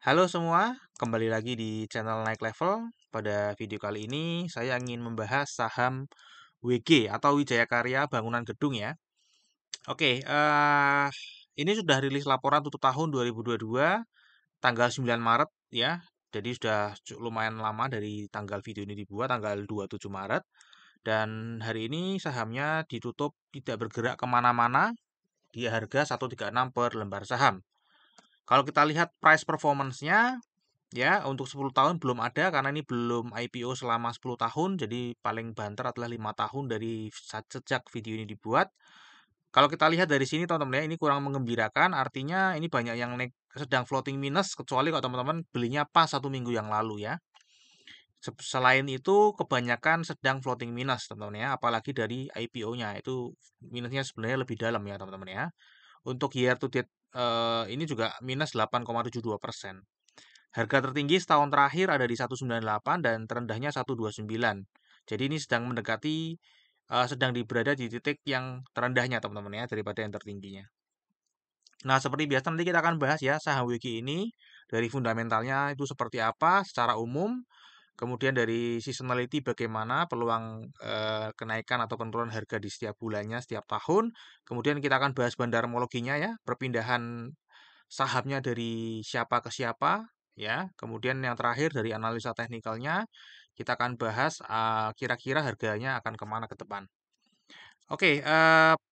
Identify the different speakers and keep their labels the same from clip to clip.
Speaker 1: Halo semua, kembali lagi di channel Naik Level. Pada video kali ini saya ingin membahas saham WG atau Wijaya Karya Bangunan Gedung ya. Oke, ini sudah rilis laporan tutup tahun 2022 tanggal 9 Maret ya. Jadi sudah lumayan lama dari tanggal video ini dibuat, tanggal 27 Maret. Dan hari ini sahamnya ditutup tidak bergerak kemana-mana di harga 136 per lembar saham. Kalau kita lihat price performance-nya, ya, untuk 10 tahun belum ada karena ini belum IPO selama 10 tahun, jadi paling banter adalah 5 tahun dari sejak video ini dibuat. Kalau kita lihat dari sini teman-teman ya, ini kurang mengembirakan, artinya ini banyak yang sedang floating minus, kecuali kalau teman-teman belinya pas 1 minggu yang lalu ya. Selain itu, kebanyakan sedang floating minus teman-teman ya, apalagi dari IPO-nya, itu minusnya sebenarnya lebih dalam ya teman-teman ya. Untuk year to date ini juga minus 8,72%. Harga tertinggi setahun terakhir ada di 198 dan terendahnya 129. Jadi ini sedang mendekati sedang berada di titik yang terendahnya teman-teman ya daripada yang tertingginya. Nah, seperti biasa nanti kita akan bahas ya saham WG ini dari fundamentalnya itu seperti apa secara umum, kemudian dari seasonality bagaimana peluang kenaikan atau penurunan harga di setiap bulannya, setiap tahun. Kemudian kita akan bahas bandarmologinya ya, perpindahan sahamnya dari siapa ke siapa ya. Kemudian yang terakhir dari analisa teknikalnya kita akan bahas kira-kira harganya akan kemana ke depan. Oke,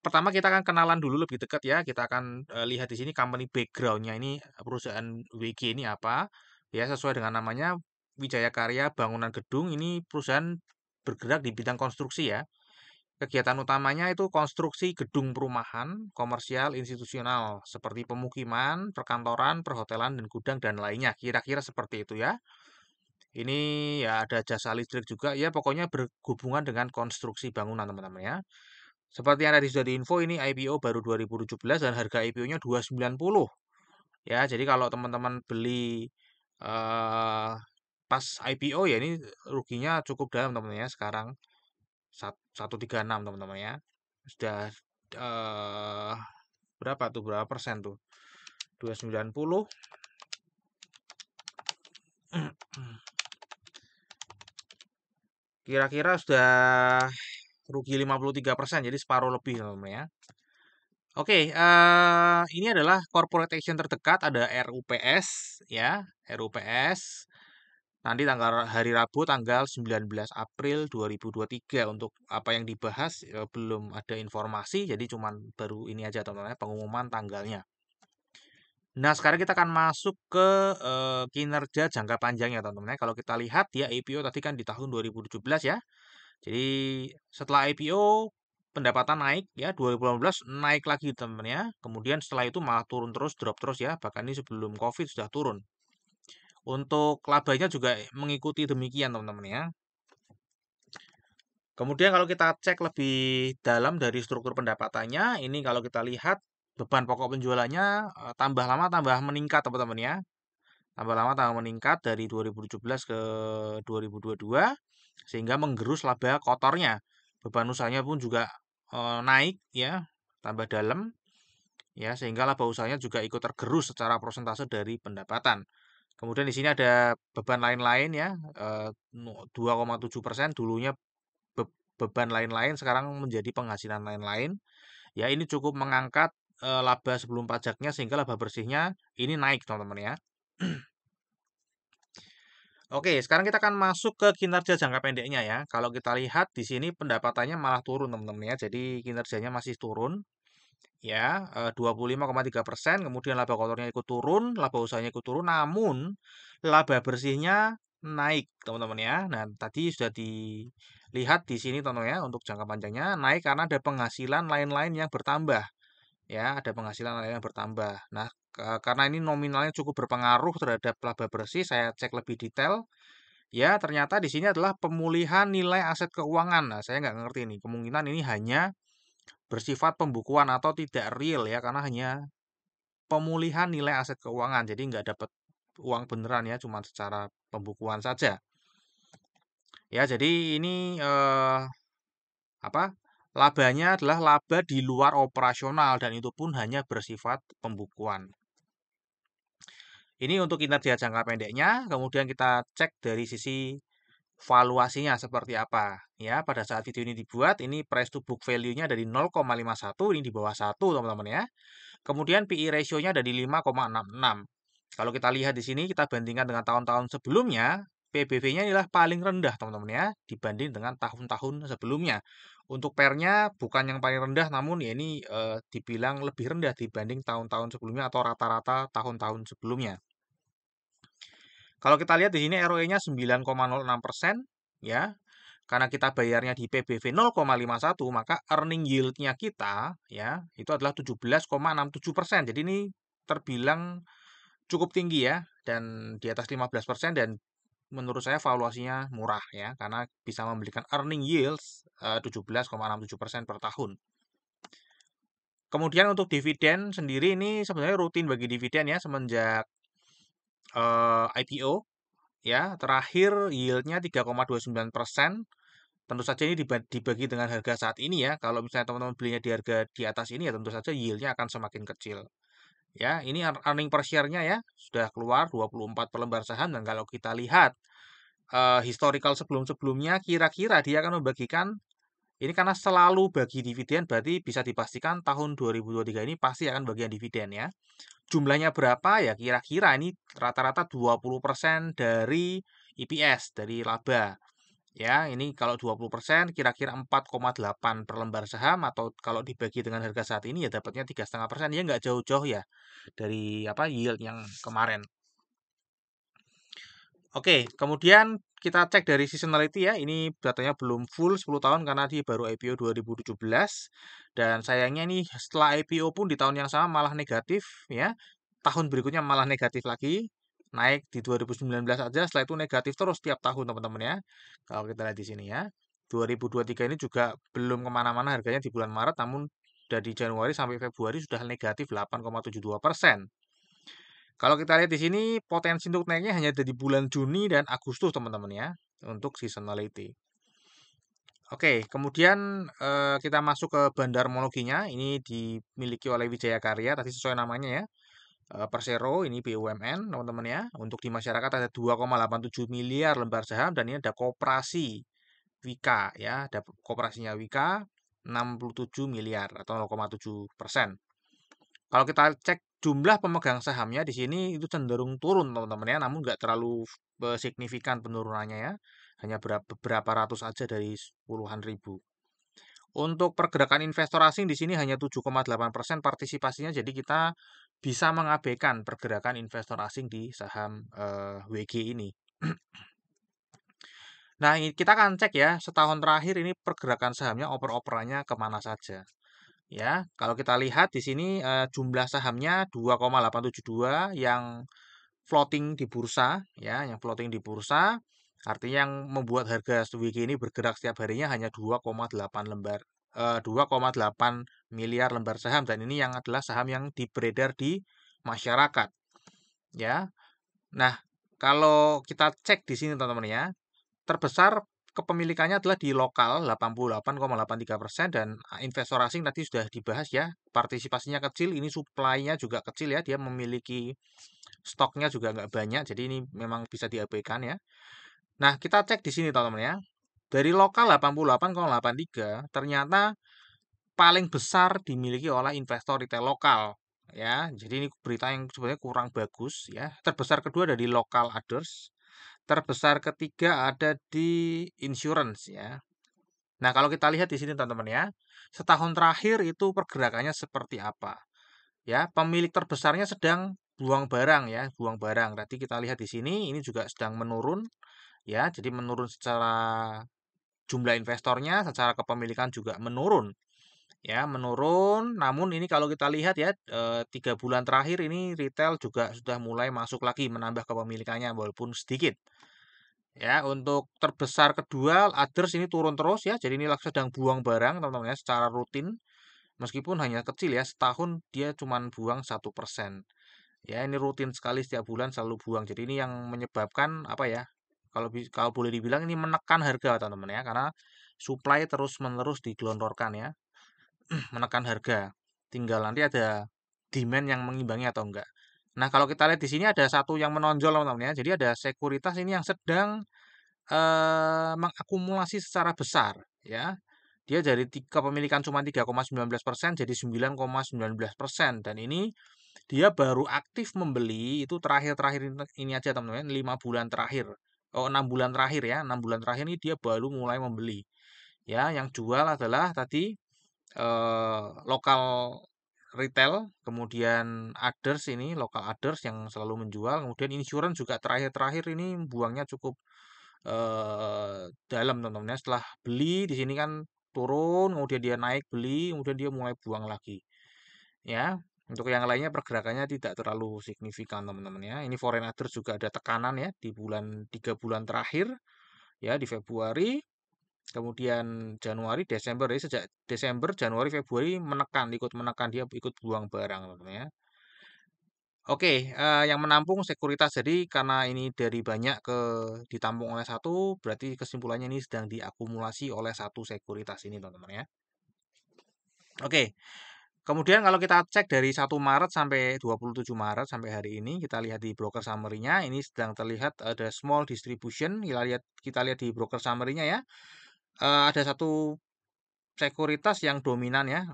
Speaker 1: pertama kita akan kenalan dulu lebih dekat ya. Kita akan lihat di sini company backgroundnya ini perusahaan WG ini apa. Ya sesuai dengan namanya Wijaya Karya Bangunan Gedung ini perusahaan bergerak di bidang konstruksi ya. Kegiatan utamanya itu konstruksi gedung perumahan, komersial, institusional, seperti pemukiman, perkantoran, perhotelan, dan gudang, dan lainnya. Kira-kira seperti itu ya. Ini ya ada jasa listrik juga, ya pokoknya berhubungan dengan konstruksi bangunan teman-teman ya. Seperti yang tadi sudah diinfo, ini IPO baru 2017 dan harga IPO-nya 290. Ya, jadi kalau teman-teman beli eh, pas IPO ya ini ruginya cukup dalam teman-teman ya sekarang. 136 teman-teman ya. Sudah eh berapa tuh? Berapa persen tuh? 290. Kira-kira sudah rugi 53%, jadi separuh lebih teman-teman ya. Oke, ini adalah corporate action terdekat, ada RUPS ya, RUPS. Nanti tanggal hari Rabu tanggal 19 April 2023 untuk apa yang dibahas belum ada informasi, jadi cuman baru ini aja teman-teman ya, pengumuman tanggalnya. Nah, sekarang kita akan masuk ke kinerja jangka panjangnya, teman-teman ya. Kalau kita lihat dia IPO tadi kan di tahun 2017 ya. Jadi setelah IPO pendapatan naik ya, 2018 naik lagi teman-teman ya. Kemudian setelah itu malah turun terus, drop terus ya. Bahkan ini sebelum COVID sudah turun. Untuk labanya juga mengikuti demikian teman-teman ya. Kemudian kalau kita cek lebih dalam dari struktur pendapatannya, ini kalau kita lihat beban pokok penjualannya tambah lama tambah meningkat teman-teman ya. Tambah lama tambah meningkat dari 2017 ke 2022 sehingga menggerus laba kotornya. Beban usahanya pun juga naik ya, tambah dalam ya sehingga laba usahanya juga ikut tergerus secara persentase dari pendapatan. Kemudian di sini ada beban lain-lain ya, 2,7%. Dulunya beban lain-lain sekarang menjadi penghasilan lain-lain. Ya ini cukup mengangkat laba sebelum pajaknya sehingga laba bersihnya ini naik teman-teman ya. Oke, sekarang kita akan masuk ke kinerja jangka pendeknya ya. Kalau kita lihat di sini pendapatannya malah turun teman-teman ya. Jadi kinerjanya masih turun ya, 25,3%. Kemudian laba kotornya ikut turun, laba usahanya ikut turun, namun laba bersihnya naik teman-teman ya. Nah, tadi sudah dilihat di sini teman-teman ya untuk jangka panjangnya naik karena ada penghasilan lain-lain yang bertambah. Ya, ada penghasilan lain yang bertambah. Nah, karena ini nominalnya cukup berpengaruh terhadap laba bersih, saya cek lebih detail. Ya, ternyata di sini adalah pemulihan nilai aset keuangan. Nah, saya nggak ngerti nih. Kemungkinan ini hanya bersifat pembukuan atau tidak real ya, karena hanya pemulihan nilai aset keuangan. Jadi nggak dapat uang beneran ya, cuma secara pembukuan saja. Ya, jadi ini apa? Labanya adalah laba di luar operasional dan itu pun hanya bersifat pembukuan. Ini untuk kinerja jangka pendeknya, kemudian kita cek dari sisi valuasinya seperti apa. Ya, pada saat video ini dibuat, ini price to book value-nya dari 0,51, ini di bawah 1, teman-teman ya. Kemudian PE ratio-nya dari 5,66. Kalau kita lihat di sini, kita bandingkan dengan tahun-tahun sebelumnya, PBV-nya inilah paling rendah, teman-teman ya, dibanding dengan tahun-tahun sebelumnya. Untuk PER-nya bukan yang paling rendah, namun ya ini dibilang lebih rendah dibanding tahun-tahun sebelumnya atau rata-rata tahun-tahun sebelumnya. Kalau kita lihat di sini ROE-nya 9,06%, ya. Karena kita bayarnya di PBV 0,51, maka earning yield-nya kita ya, itu adalah 17,67%. Jadi ini terbilang cukup tinggi ya, dan di atas 15%, dan menurut saya valuasinya murah ya, karena bisa memberikan earning yields 17,67% per tahun. Kemudian untuk dividen sendiri ini sebenarnya rutin bagi dividen ya, semenjak IPO ya, terakhir yield-nya 3,29%. Tentu saja ini dibagi dengan harga saat ini ya. Kalau misalnya teman-teman belinya di harga di atas ini ya tentu saja yield-nya akan semakin kecil. Ya, ini earning per share-nya ya sudah keluar 24 per lembar saham, dan kalau kita lihat historical sebelum-sebelumnya kira-kira dia akan membagikan ini, karena selalu bagi dividen berarti bisa dipastikan tahun 2023 ini pasti akan bagian dividen ya. Jumlahnya berapa ya, kira-kira ini rata-rata 20% dari EPS, dari laba. Ya, ini kalau 20% kira-kira 4,8 per lembar saham, atau kalau dibagi dengan harga saat ini ya dapatnya 3,5%. Ya nggak jauh-jauh ya dari apa yield yang kemarin. Oke, kemudian kita cek dari seasonality ya. Ini datanya belum full 10 tahun karena dia baru IPO 2017. Dan sayangnya ini setelah IPO pun di tahun yang sama malah negatif ya. Tahun berikutnya malah negatif lagi. Naik di 2019 aja, setelah itu negatif terus tiap tahun teman-teman ya. Kalau kita lihat di sini ya. 2023 ini juga belum kemana-mana harganya di bulan Maret, namun dari Januari sampai Februari sudah negatif 8,72%. Kalau kita lihat di sini, potensi untuk naiknya hanya ada di bulan Juni dan Agustus, teman-teman ya, untuk seasonality. Oke, kemudian kita masuk ke bandar monologinya. Ini dimiliki oleh Wijaya Karya, tadi sesuai namanya ya. Persero, ini BUMN, teman-teman ya. Untuk di masyarakat ada 2,87 miliar lembar saham, dan ini ada koperasi Wika ya, ada koperasinya Wika 67 miliar atau 0,7%. Kalau kita cek jumlah pemegang sahamnya di sini itu cenderung turun teman-teman ya, namun nggak terlalu signifikan penurunannya ya, hanya beberapa ratus aja dari puluhan ribu. Untuk pergerakan investor asing di sini hanya 7,8% partisipasinya, jadi kita bisa mengabaikan pergerakan investor asing di saham WG ini. Nah, kita akan cek ya, setahun terakhir ini pergerakan sahamnya oper-operannya kemana saja. Ya, kalau kita lihat di sini jumlah sahamnya 2,872 yang floating di bursa, ya, yang floating di bursa, artinya yang membuat harga SWG ini bergerak setiap harinya hanya 2,8 lembar, 2,8 miliar lembar saham, dan ini yang adalah saham yang beredar di masyarakat, ya. Nah, kalau kita cek di sini teman-teman ya, terbesar kepemilikannya adalah di lokal 88,83%, dan investor asing tadi sudah dibahas ya, partisipasinya kecil, ini supply-nya juga kecil ya, dia memiliki stoknya juga nggak banyak, jadi ini memang bisa diabaikan ya. Nah, kita cek di sini teman-teman ya. Dari lokal 88,83 ternyata paling besar dimiliki oleh investor retail lokal ya. Jadi ini berita yang sebenarnya kurang bagus ya. Terbesar kedua dari local others. Terbesar ketiga ada di insurance ya. Nah, kalau kita lihat di sini teman-teman ya, setahun terakhir itu pergerakannya seperti apa? Ya, pemilik terbesarnya sedang buang barang ya, buang barang. Tadi kita lihat di sini ini juga sedang menurun ya. Jadi menurun secara jumlah investornya, secara kepemilikan juga menurun. Ya, menurun. Namun ini kalau kita lihat ya, 3 bulan terakhir ini retail juga sudah mulai masuk lagi menambah kepemilikannya walaupun sedikit. Ya, untuk terbesar kedua, others ini turun terus ya. Jadi ini sedang buang barang teman-teman ya, secara rutin. Meskipun hanya kecil ya, setahun dia cuma buang 1%. Ya, ini rutin sekali setiap bulan selalu buang. Jadi ini yang menyebabkan apa ya? Kalau boleh dibilang ini menekan harga teman-teman ya, karena supply terus-menerus digelontorkan ya, menekan harga. Tinggal nanti ada demand yang mengimbangi atau enggak. Nah, kalau kita lihat di sini ada satu yang menonjol teman-teman ya. Jadi ada sekuritas ini yang sedang mengakumulasi secara besar ya. Dia dari kepemilikan cuma 3,19% jadi 9,19% dan ini dia baru aktif membeli itu terakhir-terakhir ini aja teman-teman, 5 bulan terakhir. Oh, 6 bulan terakhir ya. 6 bulan terakhir ini dia baru mulai membeli. Ya, yang jual adalah tadi lokal retail, kemudian others ini lokal others yang selalu menjual, kemudian insurance juga terakhir-terakhir ini buangnya cukup dalam teman-teman ya. Setelah beli di sini kan turun, kemudian dia naik beli, kemudian dia mulai buang lagi. Ya, untuk yang lainnya pergerakannya tidak terlalu signifikan teman-teman ya. Ini foreign others juga ada tekanan ya di 3 bulan terakhir ya di Februari. Kemudian Januari, Desember, jadi sejak Desember, Januari, Februari ikut menekan dia ikut buang barang, teman-teman ya. Oke, yang menampung sekuritas. Jadi karena ini dari banyak ditampung oleh satu, berarti kesimpulannya ini sedang diakumulasi oleh satu sekuritas ini, teman-teman ya. Oke, kemudian kalau kita cek dari 1 Maret sampai 27 Maret sampai hari ini, kita lihat di broker summary-nya, ini sedang terlihat ada small distribution. Kita lihat di broker summary-nya ya. Ada satu sekuritas yang dominan ya,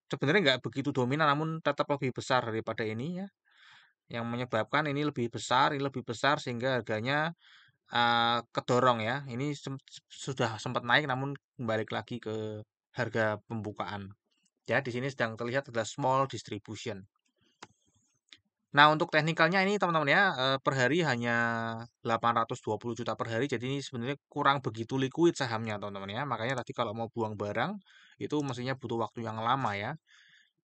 Speaker 1: sebenarnya nggak begitu dominan namun tetap lebih besar daripada ini ya. Yang menyebabkan ini lebih besar sehingga harganya kedorong ya. Ini sudah sempat naik namun kembali lagi ke harga pembukaan. Ya, di sini sedang terlihat ada small distribution. Nah, untuk teknikalnya ini teman-teman ya, per hari hanya 820 juta per hari. Jadi ini sebenarnya kurang begitu liquid sahamnya teman-teman ya. Makanya tadi kalau mau buang barang itu mestinya butuh waktu yang lama ya.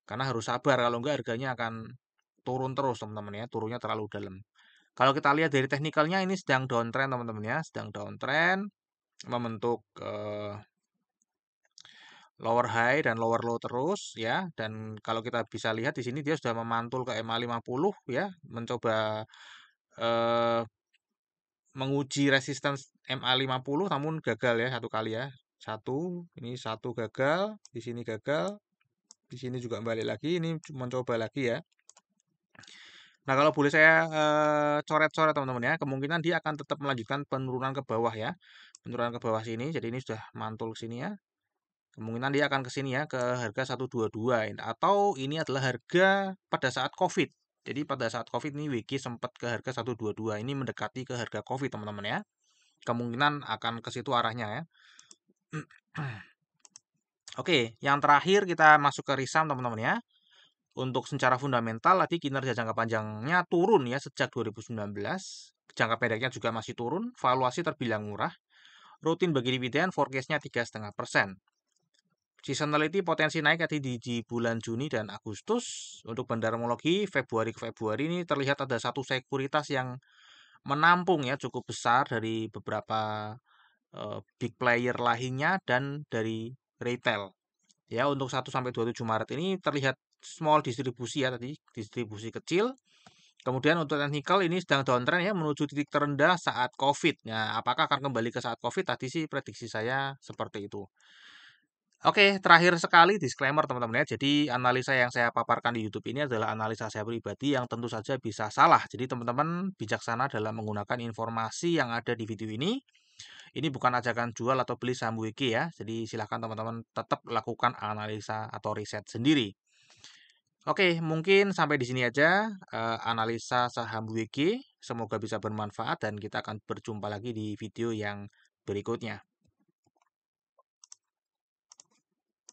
Speaker 1: Karena harus sabar kalau enggak harganya akan turun terus teman-teman ya, turunnya terlalu dalam. Kalau kita lihat dari teknikalnya ini sedang downtrend teman-teman ya, sedang downtrend membentuk lower high dan lower low terus ya. Dan kalau kita bisa lihat di sini dia sudah memantul ke MA50 ya, mencoba eh, menguji resistance MA50 namun gagal ya satu kali ya. Ini satu gagal, di sini gagal, di sini juga balik lagi, ini mencoba lagi ya. Nah, kalau boleh saya coret-coret teman-teman ya, kemungkinan dia akan tetap melanjutkan penurunan ke bawah ya. Penurunan ke bawah sini, jadi ini sudah mantul ke sini ya. Kemungkinan dia akan ke sini ya, ke harga 122 atau ini adalah harga pada saat Covid. Jadi pada saat Covid ini WG sempat ke harga 122. Ini mendekati ke harga Covid teman-teman ya. Kemungkinan akan ke situ arahnya ya. Oke, yang terakhir kita masuk ke risam teman-teman ya. Untuk secara fundamental tadi kinerja jangka panjangnya turun ya sejak 2019. Jangka pendeknya juga masih turun, valuasi terbilang murah. Rutin bagi dividen, forecast-nya 3,5%. Seasonality potensi naik di bulan Juni dan Agustus. Untuk bandarmologi Februari ke Februari ini terlihat ada satu sekuritas yang menampung ya cukup besar dari beberapa big player lainnya dan dari retail. Ya, untuk 1 sampai 27 Maret ini terlihat small distribusi ya tadi, distribusi kecil. Kemudian untuk technical ini sedang downtrend ya menuju titik terendah saat Covid. Nah, apakah akan kembali ke saat Covid? Tadi sih prediksi saya seperti itu. Oke, terakhir sekali disclaimer teman-teman ya. Jadi analisa yang saya paparkan di YouTube ini adalah analisa saya pribadi yang tentu saja bisa salah. Jadi teman-teman bijaksana dalam menggunakan informasi yang ada di video ini. Ini bukan ajakan jual atau beli saham WG ya. Jadi silahkan teman-teman tetap lakukan analisa atau riset sendiri. Oke, mungkin sampai di sini aja analisa saham WG. Semoga bisa bermanfaat dan kita akan berjumpa lagi di video yang berikutnya.